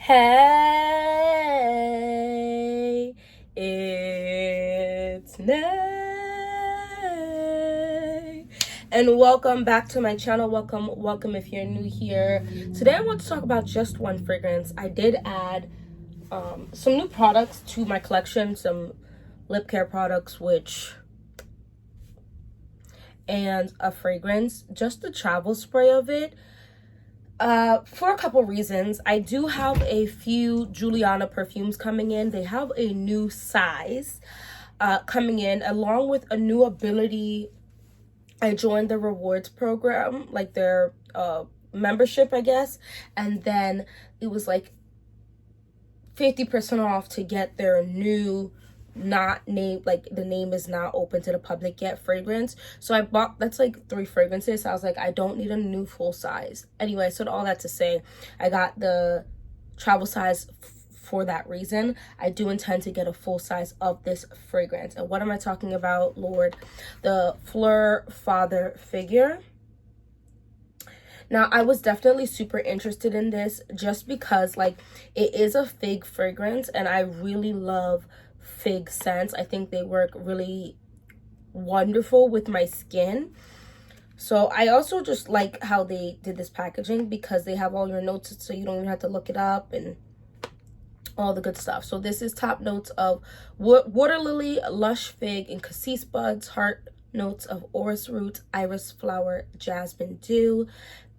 Hey, it's Nay, and welcome back to my channel. Welcome if you're new here. Today I want to talk about just one fragrance. I did add some new products to my collection, some lip care products, and a fragrance, just the travel spray of it. For a couple reasons. I do have a few Juliana perfumes coming in. They have a new size coming in, along with a new ability. I joined the rewards program, like their membership, I guess, and then it was like 50% off to get their new, not named, like the name is not open to the public yet, fragrance. So I bought, that's like 3 fragrances. So I was like, I don't need a new full size. Anyway, so all that to say, I got the travel size for that reason. I do intend to get a full size of this fragrance. And what am I talking about, Lord? The Phlur Father Figure. Now, I was definitely super interested in this just because, like, it is a fig fragrance, and I really love fig scents. I think they work really wonderful with my skin. So I also just like how they did this packaging, because they have all your notes, so you don't even have to look it up and all the good stuff. So this is top notes of water lily, lush fig, and cassis buds. Heart notes of orris root, iris flower, jasmine dew.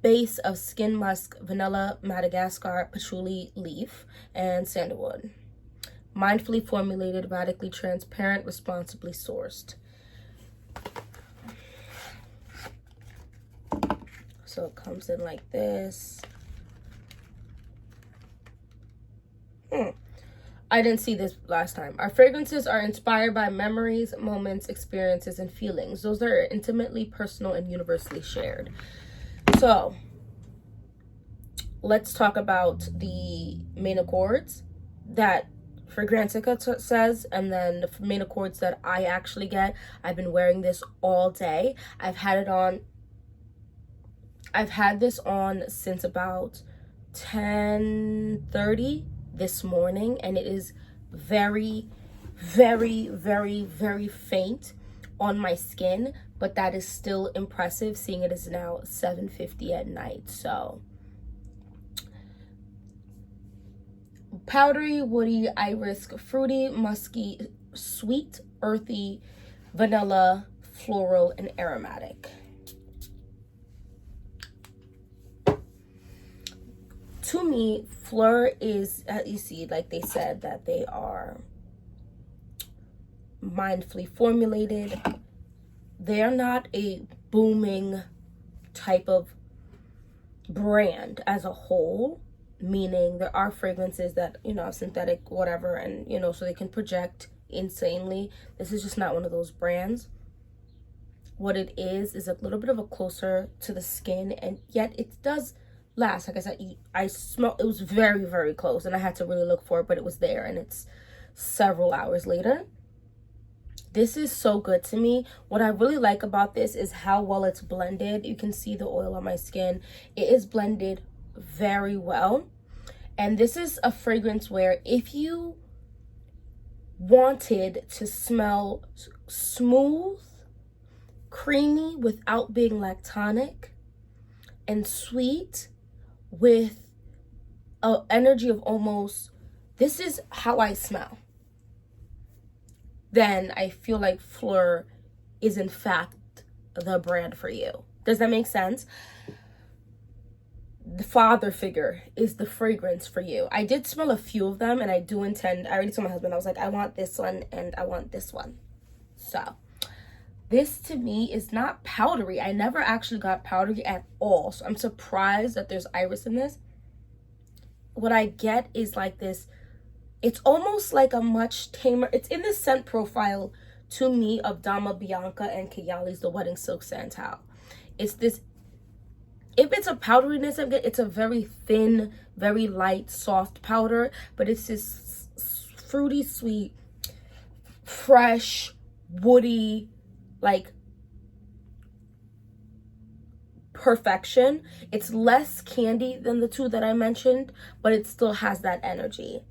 Base of skin musk, vanilla, Madagascar, patchouli leaf, and sandalwood. Mindfully formulated, radically transparent, responsibly sourced. So it comes in like this. I didn't see this last time. Our fragrances are inspired by memories, moments, experiences, and feelings. Those are intimately personal and universally shared. So let's talk about the main accords that Fragrantica says, and then the main accords that I actually get. I've been wearing this all day. I've had this on since about 10:30 this morning, and it is very, very, very, very faint on my skin, but that is still impressive, seeing it is now 7:50 at night. So powdery, woody, iris, fruity, musky, sweet, earthy, vanilla, floral, and aromatic. To me, Phlur is, you see, like they said, that they are mindfully formulated. They are not a booming type of brand as a whole, meaning there are fragrances that, you know, synthetic, whatever, and, you know, so they can project insanely. This is just not one of those brands. What it is a little bit of a closer to the skin, and yet it does last. Like I said, I smell, it was very, very close, and I had to really look for it, but it was there, and it's several hours later. This is so good to me. What I really like about this is how well it's blended. You can see the oil on my skin. It is blended very well. And this is a fragrance where if you wanted to smell smooth, creamy without being lactonic, and sweet with an energy of almost, this is how I smell, then I feel like Phlur is in fact the brand for you. Does that make sense? The Father Figure is the fragrance for you. I did smell a few of them, and I do intend, I already told my husband, I was like, I want this one and I want this one. So this to me is not powdery. I never actually got powdery at all, so I'm surprised that there's iris in this. What I get is like this, it's almost like a much tamer, it's in the scent profile to me of Dama Bianca and Kayali's The Wedding Silk Santal. It's this, if it's a powderiness, it's a very thin, very light, soft powder, but it's this fruity, sweet, fresh, woody, like perfection. It's less candy than the two that I mentioned, but it still has that energy.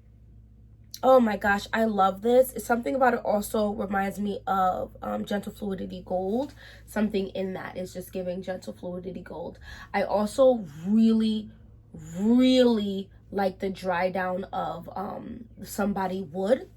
Oh my gosh, I love this. It's something about it also reminds me of Gentle Fluidity Gold. Something in that is just giving Gentle Fluidity Gold. I also really, really like the dry down of Somebody Would.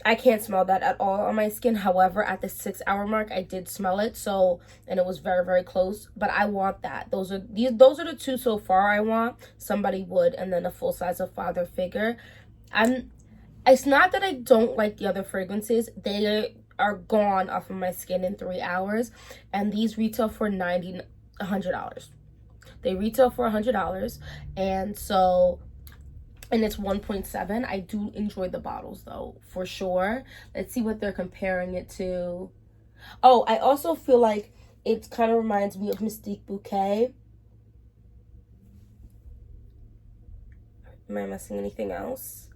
I can't smell that at all on my skin. However, at the 6-hour mark, I did smell it. So, and it was very, very close. But I want that. Those are the two so far I want. Somebody Would, and then a full size of Father Figure. It's not that I don't like the other fragrances. They are gone off of my skin in 3 hours. And these retail for $100. They retail for $100. And so... and it's 1.7. I do enjoy the bottles though, for sure. Let's see what they're comparing it to. Oh, I also feel like it kind of reminds me of Mystique Bouquet. Am I missing anything else?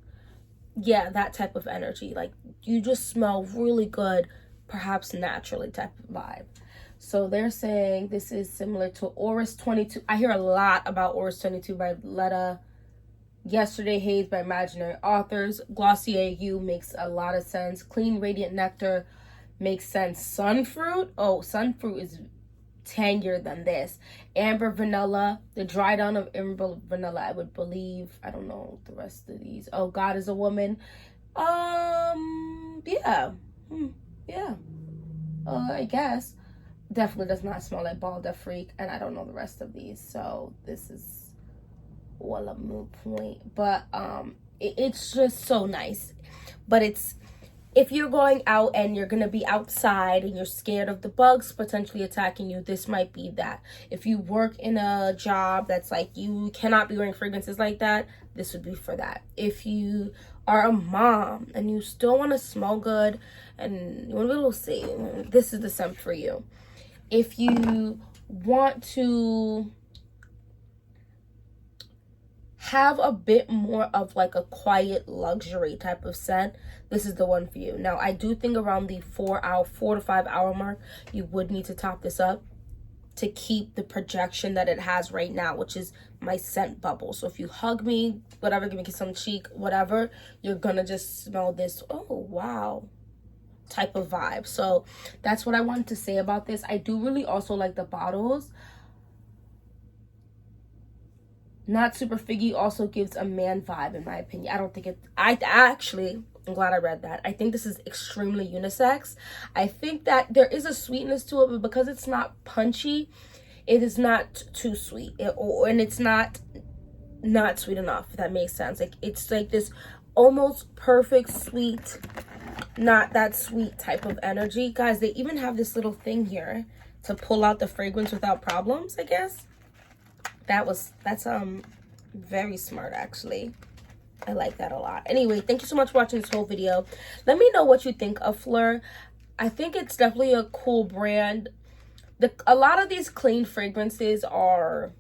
Yeah, that type of energy. Like, you just smell really good, perhaps naturally type of vibe. So they're saying this is similar to Oris 22. I hear a lot about Oris 22 by Letta. Yesterday Haze by Imaginary Authors. Glossier You makes a lot of sense. Clean Radiant Nectar makes sense. Sunfruit. Oh, Sunfruit is tangier than this. Amber Vanilla. The dry down of Amber Vanilla, I would believe. I don't know the rest of these. Oh, God is a Woman. Yeah. Yeah. I guess. Definitely does not smell like Ball de Freak. And I don't know the rest of these. So this is... well, a moot point, but it's just so nice. But it's, if you're going out and you're gonna be outside and you're scared of the bugs potentially attacking you, this might be that. If you work in a job that's like you cannot be wearing fragrances like that, this would be for that. If you are a mom and you still want to smell good and you want to be able to see, this is the scent for you. If you want to have a bit more of like a quiet luxury type of scent, this is the one for you. Now, I do think around the 4 to 5 hour mark, you would need to top this up to keep the projection that it has right now, which is my scent bubble. So if you hug me, whatever, give me some cheek, whatever, you're gonna just smell this, oh wow, type of vibe. So that's what I wanted to say about this. I do really also like the bottles. Not Super Figgy also gives a man vibe, in my opinion. I don't think it... I'm glad I read that. I think this is extremely unisex. I think that there is a sweetness to it, but because it's not punchy, it is not too sweet. And it's not sweet enough, if that makes sense. Like, it's like this almost perfect sweet, not that sweet type of energy. Guys, they even have this little thing here to pull out the fragrance without problems, I guess. That's very smart, actually. I like that a lot. Anyway, thank you so much for watching this whole video. Let me know what you think of Phlur. I think it's definitely a cool brand. A lot of these clean fragrances are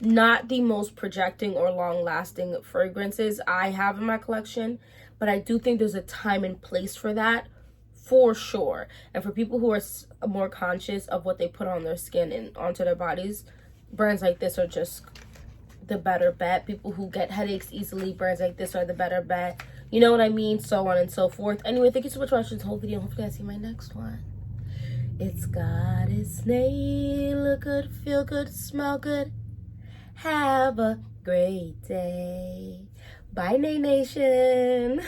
not the most projecting or long-lasting fragrances I have in my collection, but I do think there's a time and place for that, for sure. And for people who are more conscious of what they put on their skin and onto their bodies, brands like this are just the better bet. People who get headaches easily, brands like this are the better bet. You know what I mean? So on and so forth. Anyway, thank you so much for watching this whole video. Hopefully I see my next one. It's goddessnayr. Look good, feel good, smell good. Have a great day. Bye, Nay Nation.